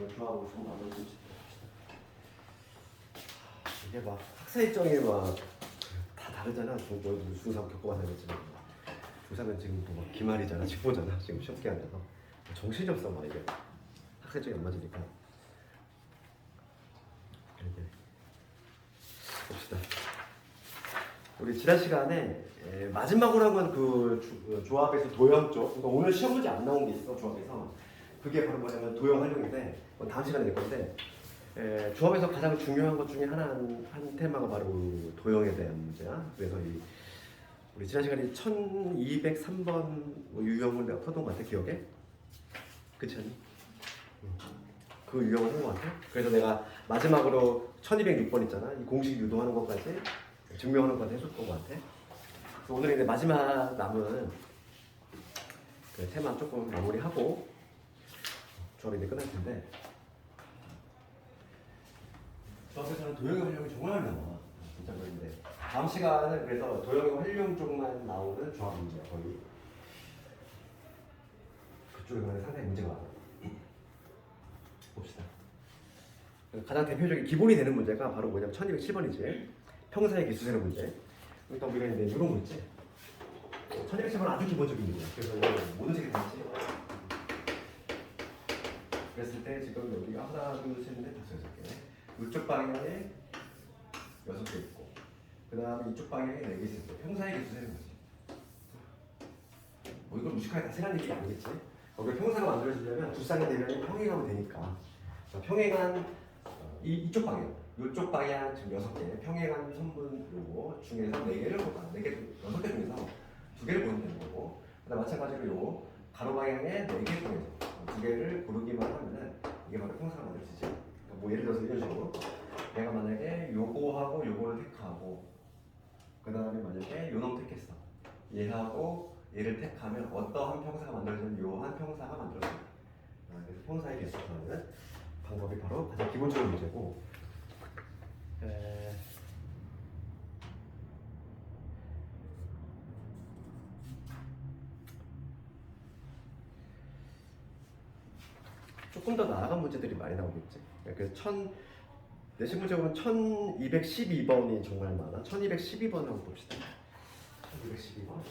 조합으로 좀 나눠주지. 이게 막 학사 일정이 막 다 다르잖아. 중3 겪어봐서 알겠지만 중3은 지금 또막 기말이잖아, 직보잖아. 지금 시험 기간이라서 정신이 없어 막 이게 학사 일정이 안 맞으니까. 이렇게 봅시다. 우리 지난 시간에 마지막으로 한 건 그 조합에서 도형 쪽. 그러니까 오늘 시험 문제 안 나온 게 있어 조합에서. 그게 바로 뭐냐면 도형 활용인데 다음 시간에 낼 건데. 조합에서 가장 중요한 것 중에 한 테마가 바로 도형에 대한 문제야. 그래서 우리 지난 시간에 1203번 유형을 내가 풀었던 것 같아, 기억에? 그치 않니? 그 유형을 한 것 같아. 그래서 내가 마지막으로 1206번 있잖아. 이 공식 유도하는 것까지 증명하는 것까지 해줬던 것 같아. 그래서 오늘 이제 마지막 남은 그 테마 조금 마무리하고 조합이 이제 끝날 텐데. 조합에서는 도형의 활용이 정말 나와. 진짜 그런데 다음 시간은 그래서 도형의 활용 쪽만 나오는 조합 문제야 거의. 그쪽에만 상당히 문제가 많아. 봅시다. 가장 대표적인 기본이 되는 문제가 바로 뭐냐면 1207번이지. 평사의 기수세는 문제. 일단 우리가 이제 이런 거 있지. 1207번은 아주 기본적인 문제야. 그래서 모든 책에 다 있지. 그랬을 때 지금 여기가 하나, 둘, 셋, 넷, 다섯, 여섯 개. 이쪽 방향에 6개 있고 그 다음에 이쪽 방향에 4개 있을 때 평사의 개수 세는 거지. 뭐 이걸 무식하게 다 세라는 얘기 아니겠지? 여기 평사가 만들어지려면 두 쌍의 대면이 평행하면 되니까. 평행한 이쪽 방향, 이쪽 방향 지금 6개 평행한 선분 요거 중에서 4개를 보자. 4개, 6개 중에서 2개를 보면 되는 거고 그다음 마찬가지로 요 가로 방향에 4개 중에서 2개를 고르기만 하면은 이게 바로 평사가 만들어지지. 뭐 예를 들어서 이런 식으로 내가 만약에 요거하고 요거를 택하고 그 다음에 만약에 요놈 택했어. 얘하고 얘를 택하면 어떠한 평사가 만들어지면 요한 평사가 만들어집니다. 그래서 평사의 개수 구하는 방법이 바로 가장 기본적인 문제고 조금 더 나아간 문제들이 많이 나오겠지. 그래서 내신 문제 보면 1212번이 정말 많아. 1212번 한번 봅시다. 1212번.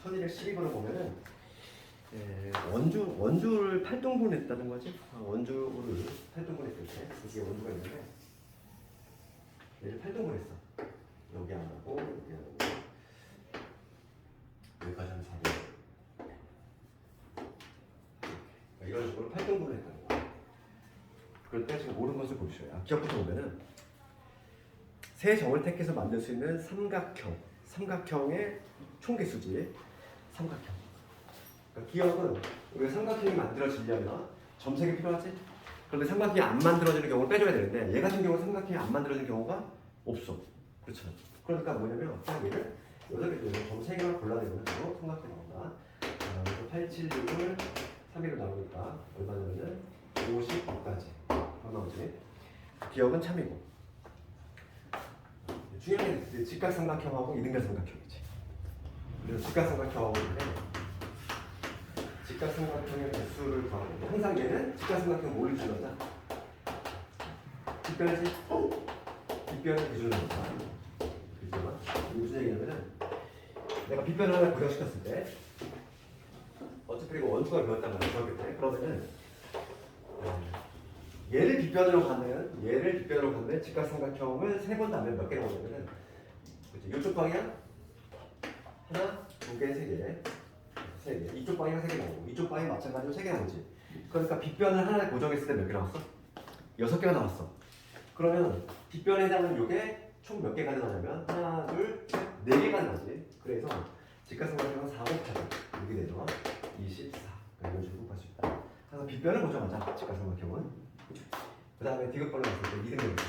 1212번을 보면은 원주를 8등분 했다는 거지. 원주를 8등분 했을 때 이게 원주가 있는데 얘를 8등분 했어. 여기 안 하고 여기 안 하고 여기까지 한 4개. 이런 식으로 8등분을 했다는 거야. 그럴 때 지금 모르는 것을 보셔요. 기억부터 보면은 세 점을 택해서 만들 수 있는 삼각형의 총개수지. 삼각형. 그러니까 기억은 우리가 삼각형이 만들어지려면 점색이 필요하지. 그런데 삼각형이 안 만들어지는 경우를 빼줘야 되는데 얘 같은 경우는 삼각형이 안 만들어지는 경우가 없어. 그렇죠. 그러니까 뭐냐면 얘를 8개 중에서 점색을 골라내면 삼각형이 나온다. 그래서 876을 3위로 나오니까 얼마 되면은 55까지 나오지. 기억은 참이고. 중요한 게 직각삼각형하고 이등변삼각형이지. 그래서 직각삼각형하고 있는데 직각삼각형의 개수를 구하고 항상 얘는 직각삼각형 뭘 기준하자? 뒷변이지? 뒷변을 기준으로 하자. 그렇지만 이게 무슨 얘기냐면은 내가 빗변을 하나 고정시켰을 때 어차피 이거 원주가 배웠단 말이야. 중학교 때. 그러면은 얘를 빗변으로 가는 직각삼각형을 3번 나면 몇 개 나오냐면은 이쪽 방향 하나, 2개, 3개, 3개. 이쪽 방향 3개 나오고 이쪽 방향 마찬가지로 3개 나오지. 그러니까 빗변을 하나 고정했을 때 몇 개 나왔어? 6개가 나왔어. 그러면 빗변에 해당하는 요게 총 몇 개가 나냐면 하나, 둘, 셋, 4개가 나지. 그래서 직각삼각형은 4 곱하기 이렇게 되죠. 24. 이런 식으로 곱할 수 있다. 그래서 빗변을 고정하자. 직각삼각형은. 그 다음에 디귿번호 봤을 때 이등변이지.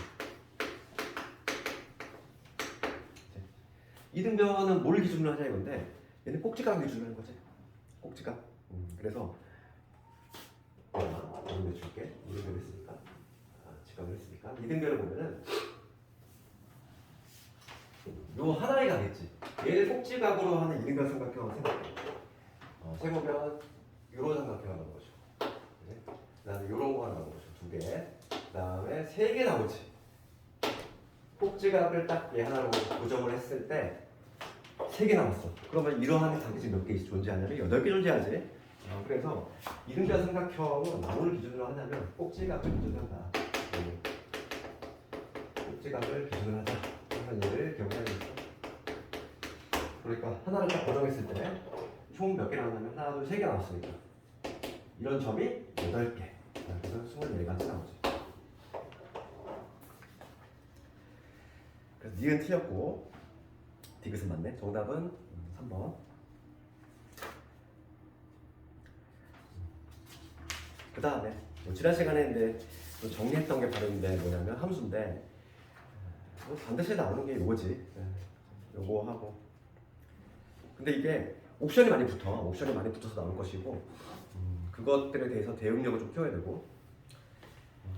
이등변은 뭘 기준으로 하냐 이건데 얘는 꼭지각 기준으로 하는 거지. 꼭지각. 그래서 이등변 줄게. 이등변 했으니까 직각을 했으니까 이등변을 보면은 요 하나에 가겠지. 얘를 꼭지각으로 하는 이등변 삼각형을 생각해. 세모면 요런 삼각형이 나오는 거죠. 네. 그다음에 요런 거가 나오는 거죠. 2개. 그다음에 3개 나오지. 꼭지각을 딱 얘 하나로 고정을 했을 때 3개 남았어. 그러면 이러한 각이 지금 몇 개 존재하냐면 8개 존재하지. 그래서 이등변 삼각형은 뭐를 기준으로 하냐면 꼭지각을 기준으로 한다. 꼭지각을 기준으로 하자. 그런 얘를 기억해야겠어. 그러니까 하나를 딱 고정했을 때 총 몇 개 나왔냐면 하나, 둘, 3개 나왔으니까 이런 점이 8개. 그래서 24가지 나오지. 그래서 니은 틀렸고 디귿은 맞네. 정답은 3번. 그 다음에 지난 시간에 이제 정리했던 게 바로 이제 뭐냐면 함수인데 반드시 나오는 게 요거지. 요거 하고. 근데 이게 옵션이 많이 붙어서 나올 것이고 그것들에 대해서 대응력을 좀 키워야 되고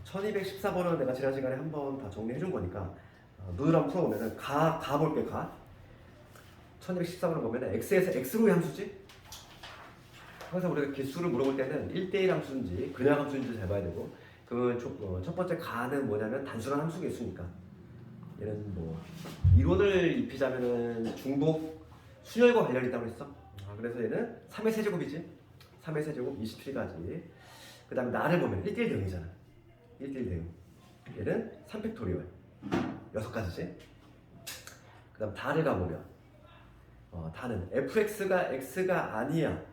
1214번은 내가 지난 시간에 한번 다 정리해 준 거니까 눈을 한번 풀어보면은 가 볼게. 1214번을 보면은 x에서 x로의 함수지. 항상 우리가 개수를 물어볼 때는 1대1 함수인지 그냥 함수인지 잘 봐야 되고 그러면 첫 번째 가는 뭐냐면 단순한 함수 개수니까 얘는 뭐 이론을 입히자면은 중복 순열과 관련이 있다고 했어. 그래서 얘는 3의 세제곱이지. 3의 세제곱 27가지. 그 다음에 나를 보면 1대1 대응이잖아. 1대1 대응. 얘는 3팩토리얼 6가지지. 그 다음 다를 가보면 다는 fx가 x가 아니야.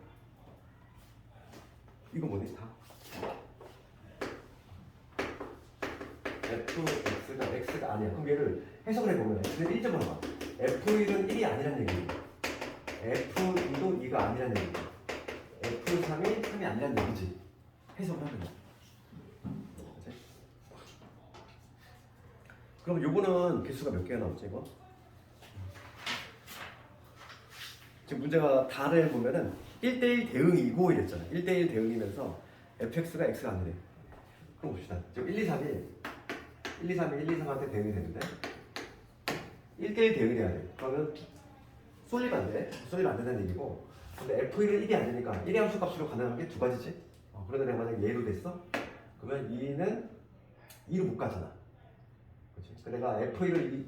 이거 뭐니? 다 fx가 x가 아니야. 그럼 얘를 해석을 해보면 x는 1점으로 봐. f1은 1이 아니란 얘기고 f2도 2가 아니란 얘기고 f3이 3이 아니란 얘기지. 해석을 하면 그치? 그럼 요거는 개수가 몇 개가 나오지 이거? 지금 문제가 다를 보면은 1대1 대응이고 이랬잖아. 1대1 대응이면서 fx가 x가 아니래. 그럼 봅시다. 지금 1, 2, 3이 3한테 대응이 되는데 1대1 대응이 돼야 돼. 그러면 쏠리면 안 돼. 쏠리면 안 된다는 얘기고 근데 f1은 1이 아니니까 1의 함수 값으로 가능한 게 2가지지. 그런데 내가 만약에 얘로 됐어? 그러면 2는 2로 못 가잖아. 그렇지? 내가 f1을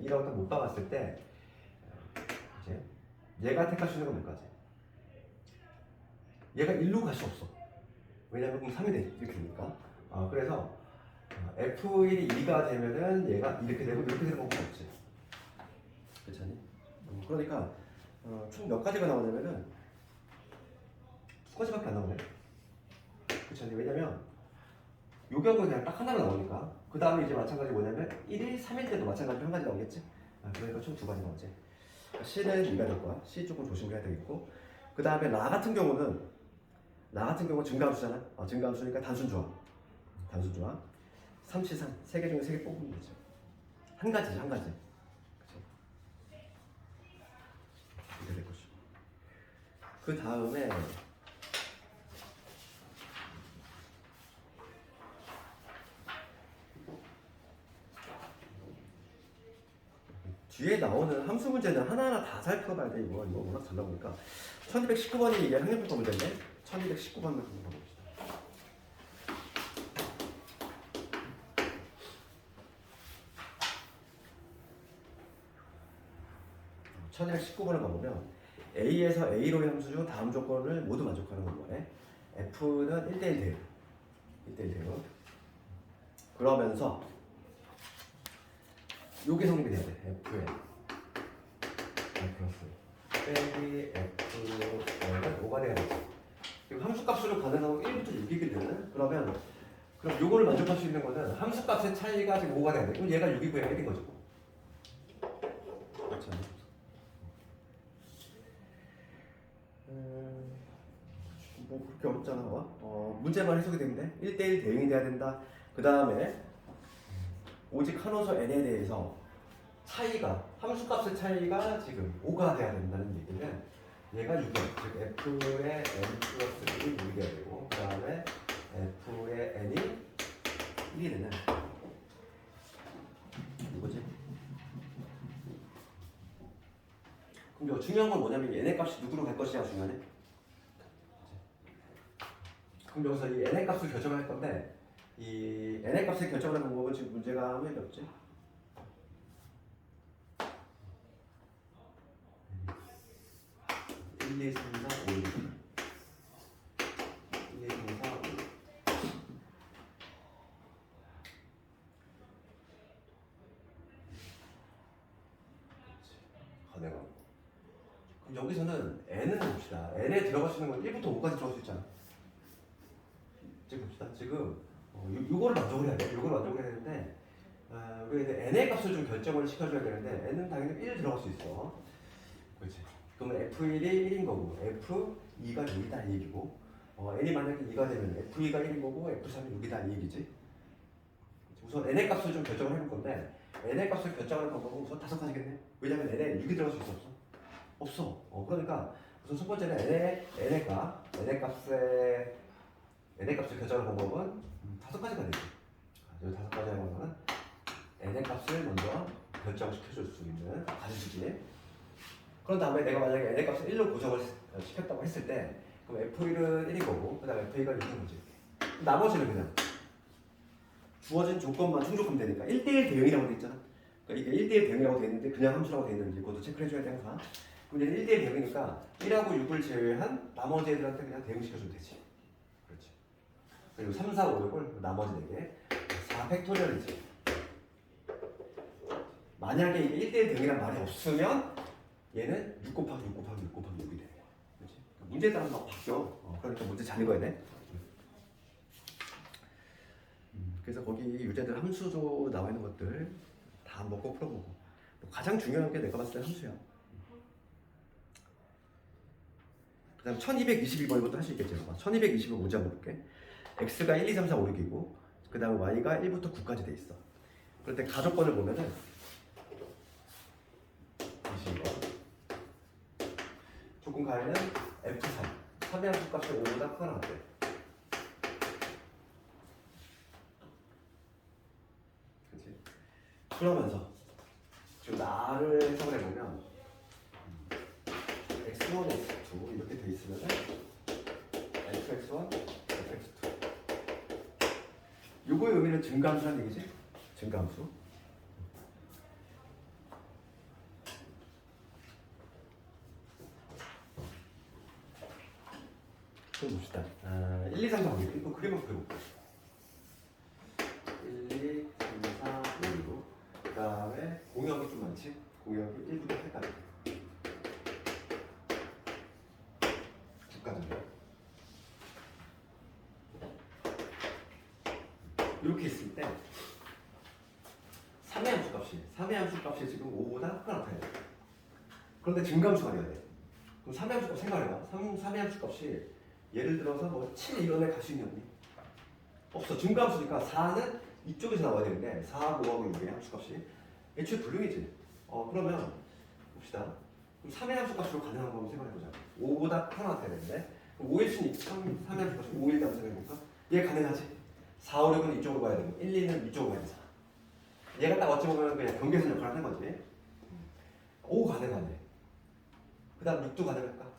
2라고 딱 못 박았을 때 이제 얘가 택할 수 있는 건 몇 가지? 얘가 1로 갈 수 없어. 왜냐면 그럼 3이 돼. 이렇게 되니까. 그래서 F1이 2가 되면은 얘가 이렇게 되고 이렇게 되는 방법이 없지. 그렇니? 그러니까 총 몇 가지가 나오냐면은 2가지밖에 안 나오네. 그렇니? 왜냐면 요 경우는 그냥 딱 하나로 나오니까. 그 다음에 이제 마찬가지 뭐냐면 1일, 3일 때도 마찬가지로 한 가지 나오겠지. 그러니까 총 2가지 나오지. C는 2가 될 거야. C 조금 조심해야 되겠고. 그 다음에 나 같은 경우는 증가함수잖아. 증가함수니까 단순조합. 3C3 3개 중에 3개 뽑으면 되죠. 한 가지지. 그쵸? 이렇게 될 것이고. 그 다음에 뒤에 나오는 함수 문제는 하나하나 다 살펴봐야 돼. 이거 워낙 잘 나오니까 1219번이 이게 학력평가 문제인데 1219번을 한번 봐봅시다. 1219번을 가보면 A에서 A로의 함수 중 다음 조건을 모두 만족하는 건 뭐래? F는 1대1 대응. 1대1 대응. 그러면서 요게 성립이 돼야 돼. F에 플러스 빼기 F는 5가 돼야 돼. 그리고 함수값으로 가능하고 1부터 6이거든. 그럼 요거를 만족할 수 있는 거는 함수값의 차이가 지금 5가 돼야 돼. 그럼 얘가 6이고 얘가 1인 거죠. 그렇죠. 뭐 그렇게 어렵잖아. 문제만 해석이 되면 돼. 1대1 대응이 돼야 된다. 그 다음에 오직 한호소 n에 대해서 차이가 함수값의 차이가 지금 5가 돼야 된다는 얘기는 얘가 6이야. 즉 f의 n 플러스 1이 6이 돼야 되고 그 다음에 f의 n이 1이 되는 이거지. 그럼 중요한 건 뭐냐면 얘네 값이 누구로 갈 것이냐가 중요하네. 그럼 여기서 이 n의 값을 결정할 건데 이 n의 값을 결정하는 방법은 지금 문제가 아무 얘기 없지? 1, 2, 3, 4, 5, 6 1, 2, 3, 4, 5, 6 가능하고 그럼 여기서는 n은 봅시다. n에 들어갈 수 있는 건 1부터 5까지 들어갈 수 있잖아. 지금 봅시다. 지금 요거를 만족을 해야 돼. 요거를 만족을 해야 되는데 우리가 이제 n의 값을 좀 결정을 시켜줘야 되는데 n은 당연히 1 들어갈 수 있어. 그렇지. 그러면 F1이 1인 거고 F2가 6이다 이 얘기고 n이 만약에 2가 되면 F2가 1인 거고 F3이 6이다 이 얘기지. 우선 n의 값을 좀 결정을 해볼 건데 n의 값을 결정하는 방법은 우선 5가지겠네. 왜냐면 n에 6이 들어갈 수 있어 없어? 없어. 그러니까 우선 첫 번째는 n의 값을 결정하는 방법은 5가지가 되지. 여기 5가지 하는 거는 n의 값을 먼저 결정시켜줄 수 있는 가지수지. 그런 다음에 내가 만약에 n의 값을 1로 고정을 시켰다고 했을 때 그럼 F1은 1인 거고 그 다음에 F2가 6인 거지. 나머지는 그냥 주어진 조건만 충족하면 되니까 1대1 대응이라고 돼 있잖아. 그러니까 이게 1대1 대응이라고 돼 있는데 그냥 함수라고 돼 있는지 그것도 체크를 해줘야 돼 항상. 그럼 이제 1대1 대응이니까 1하고 6을 제외한 나머지 애들한테 그냥 대응시켜주면 되지. 그렇지. 그리고 3, 4, 5, 6을 나머지 4개 4 팩토리얼이지. 만약에 이게 1대1 대응이란 말이 없으면 얘는 6 곱하기 6 곱하기 6 곱하기 6이 돼. 그렇지? 문제에 따라서 막 바뀌어. 그러니까 문제 잘 읽어야 돼. 그래서 거기 유제들 함수도 나와 있는 것들 다 한번 꼭 풀어보고 가장 중요한 게 내가 봤을 때 함수야. 그 다음 1222번 이것도 할 수 있겠지. 1222번 문제 한번 볼게. x가 1, 2, 3, 4, 5, 6이고 그 다음 y가 1부터 9까지 돼 있어. 그럴 때 가족번을 보면은 22번 조건 가에는 f3 3의 함수 값이 5보다 크거나 같대. 그치? 그러면서 지금 나를 해석을 해보면 x1, x2 이렇게 돼 있으면 fx1, fx2 요거의 의미는 증가함수라는 얘기지? 증가함수. 그럼 봅시다. 1, 2, 3, 4, 5, 6 이거 그림을 그려볼게요. 1, 2, 3, 4, 5, 6 그 다음에 공역이 좀 많지? 공역이 1부터 8까지 9까지인데 이렇게 있을 때 3의 함수 값이 지금 5보다 크거나 같아요. 그런데 증가함수가 돼야 돼. 그럼 3의 함수 값 생각해봐. 3의 함수 값이 예를 들어서 뭐 7 이런 애 갈 수 있니? 없어. 증가함수니까 4는 이쪽에서 나와야 되는데 4, 5하고 6의 함수값이 애초에 불능이지. 그러면 봅시다. 그럼 3의 함수값으로 가능한 거 한번 생각해보자. 5보다 크거나 같아야 되는데 그럼 5일 수는 3의 함수값이 5일 다음 생각해볼까? 얘 가능하지? 4, 5, 6은 이쪽으로 가야 되고 1, 2는 이쪽으로 가야 돼. 얘가 딱 어찌 보면 그냥 경계선 역할을 하는 거지. 5 가능하네. 그 다음 6도 가능할까?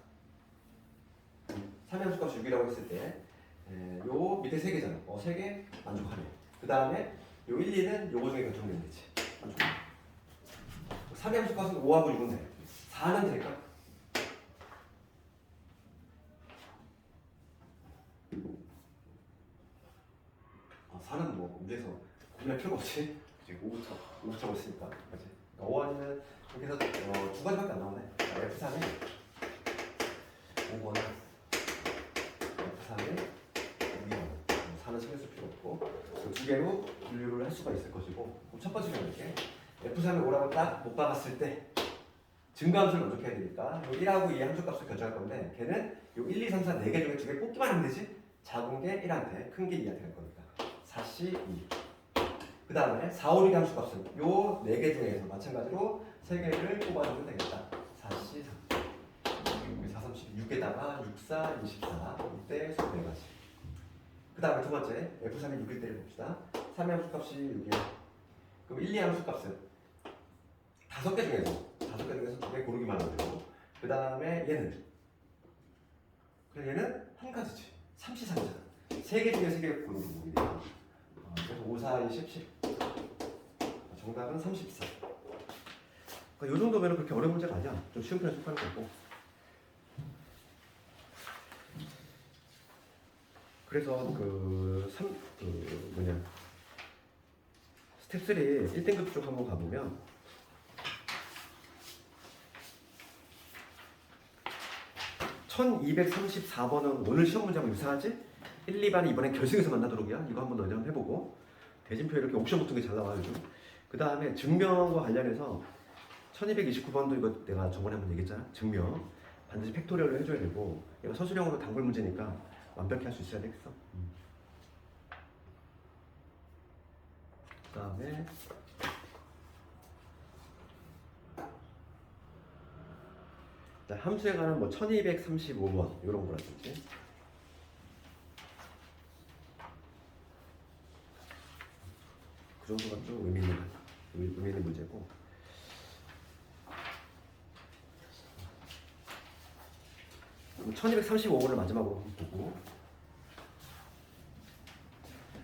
3의 함수값이 6이라고 했을 때 요 밑에 3개잖아. 3개 만족하네. 그 다음에 요 1, 2는 요거 중에 결정되면 되지. 만족하네. 3의 함수값은 5하고 6은 돼. 4는 될까? 아, 4는 뭐 문제에서 고민할 필요가 없지. 이제 5부터 있으니까. 그치? 5 아니면 여기서 두 가지밖에 안 나오네. F3이 5번은 F3이 6이번 4는 신경 쓸 필요 없고 그 두 개로 분류를 할 수가 있을 것이고 그럼 첫 번째 이렇게 F3이 5라고 딱 못 박았을 때 증가함수를 만족해야 되니까 1하고 2의 함수값을 결정할 건데 걔는 요 1, 2, 3, 4 4개 중에 2개 뽑기만 하면 되지. 작은 게 1한테 큰 게 2한테 갈 거니까 4C 2 그 다음에 4, 5, 6의 함수값은 요 4개 중에서 마찬가지로 3개를 뽑아주면 되겠다. 4C 3 4, 3, 6에다가 6, 4, 24 이때 수업 4가지. 그 다음에 두 번째 F3이 6일 때를 봅시다. 3의 함수값이 6이야. 그럼 1, 2의 함수값은 5개 중에서 2개 고르기만 하면 되고 그 다음에 얘는 한 가지지. 3C 3이잖아. 3개 중에 3개가 고른 종목이네요. 그래서 5, 4, 2, 10. 정답은 34. 그러니까 이 정도면 그렇게 어려운 문제가 아니야. 좀 쉬운 편에 속하는 거고. 그래서 스텝 3 1등급 쪽 한번 가보면 (1234번은) 오늘 시험 문제하고 유사하지? 1, 2반이 이번엔 결승에서 만나도록이야. 이거 한번 너희 해보고. 대진표 이렇게 옵션 붙은 게 잘 나와요 요즘. 그 다음에 증명과 관련해서 1229번도 이거 내가 저번에 한번 얘기했잖아. 증명 반드시 팩토리얼로 해줘야 되고, 얘가 서술형으로 단골 문제니까 완벽히 할 수 있어야 되겠어. 그 다음에 함수에 관한 뭐 1235번 이런 거라든지. 그 정도가 좀 의미 있는 문제고. 그럼 1235번을 마지막으로 한번 보고,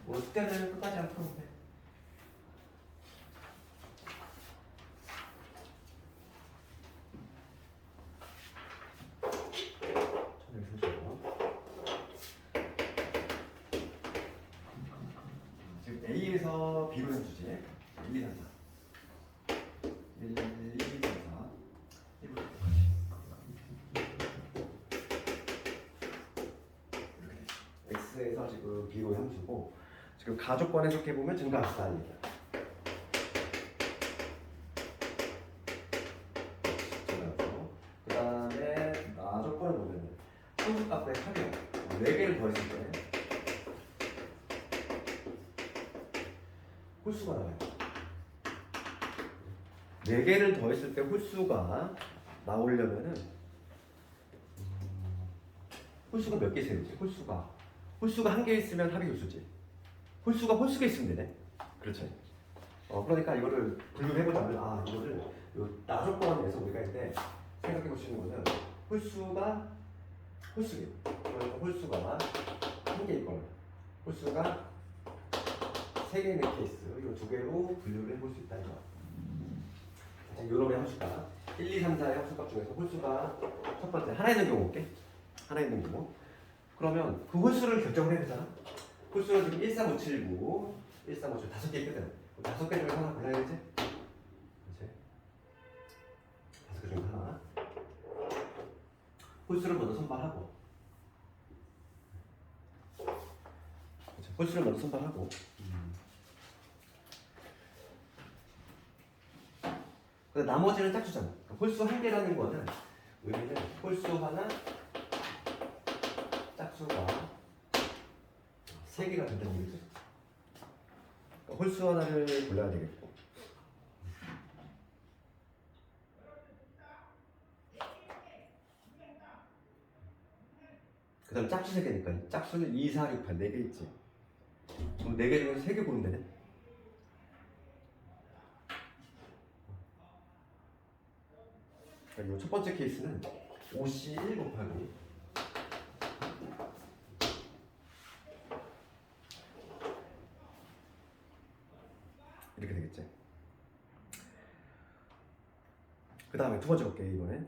오늘 숙제는 끝까지 안 풀어도 돼. 지금 A에서 B로 한 주제 1, 2, 3, 4 1, 2, 3, 4 1부터 9까지 이렇게 X에서 지금 B로 함수고, 지금 가족권 해석해보면 증가합시다 얘기야. 그 다음에 가족권을 보면 함수값의 합이요 4개를 더했을 때 홀수가 나와요. 4개를 더했을 때 홀수가 나오려면은 홀수가 몇 개 세우지? 홀수가 1개 있으면 합이 홀수지. 홀수가 홀수가 있으면 되네. 그렇죠. 그러니까 이거를 분류해보자면 이거를 요 나조건에서 우리가 이제 생각해 볼 수 있는 거는 홀수가 홀수예요. 그러니까 홀수가 1개 있거나 홀수가 3개 있는 케이스, 이 2개로 분류를 해볼 수 있다 이거. 요놈의 함수가 1, 2, 3, 4의 함수값 중에서 홀수가 첫 번째 하나 있는 경우 볼게. 하나 있는 경우. 그러면 그 홀수를 결정을 해야 되잖아. 홀수는 지금 13579, 13579 5개 있거든. 5개 중에 하나 골라야지. 그렇지? 5개 중에 하나. 홀수를 먼저 선발하고. 그렇지? 홀수를 먼저 선발하고. 근데 나머지는 짝수잖아. 홀수 1개라는 거는 의미는 홀수 하나, 짝수가 3개가 된다는 얘기죠. 그러니까 홀수 하나를 골라야 되겠고, 그 다음 짝수 3개니까 짝수는 2, 4, 6, 8 4개 있지. 그럼 4개 중에서 3개 고르면 되네. 이 첫 번째 케이스는 OC 1 곱하기 이렇게 되겠지. 그 다음에 두 번째 볼게. 이번엔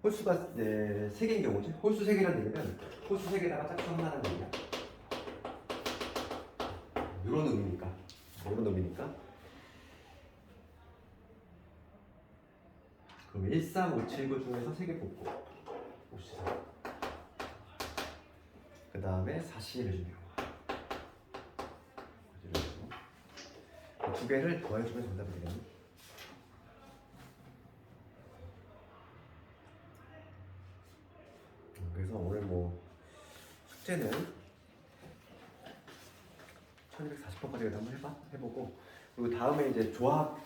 홀수가 3개인 경우지. 홀수 3개라는 얘기는 홀수 3개다가 짝수 하나라는 얘기야. 이런 의미니까. 그럼 13579 중에서 3개 뽑고 봅시다. 그 다음에 4C를 준비해요. 2개를 더해주면 정답이 되겠네. 그래서 오늘 뭐 숙제는 1240번까지 한번 해보고, 그리고 다음에 이제 조합,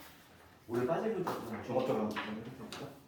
오늘 빠진 문제 조합 한번 해볼까?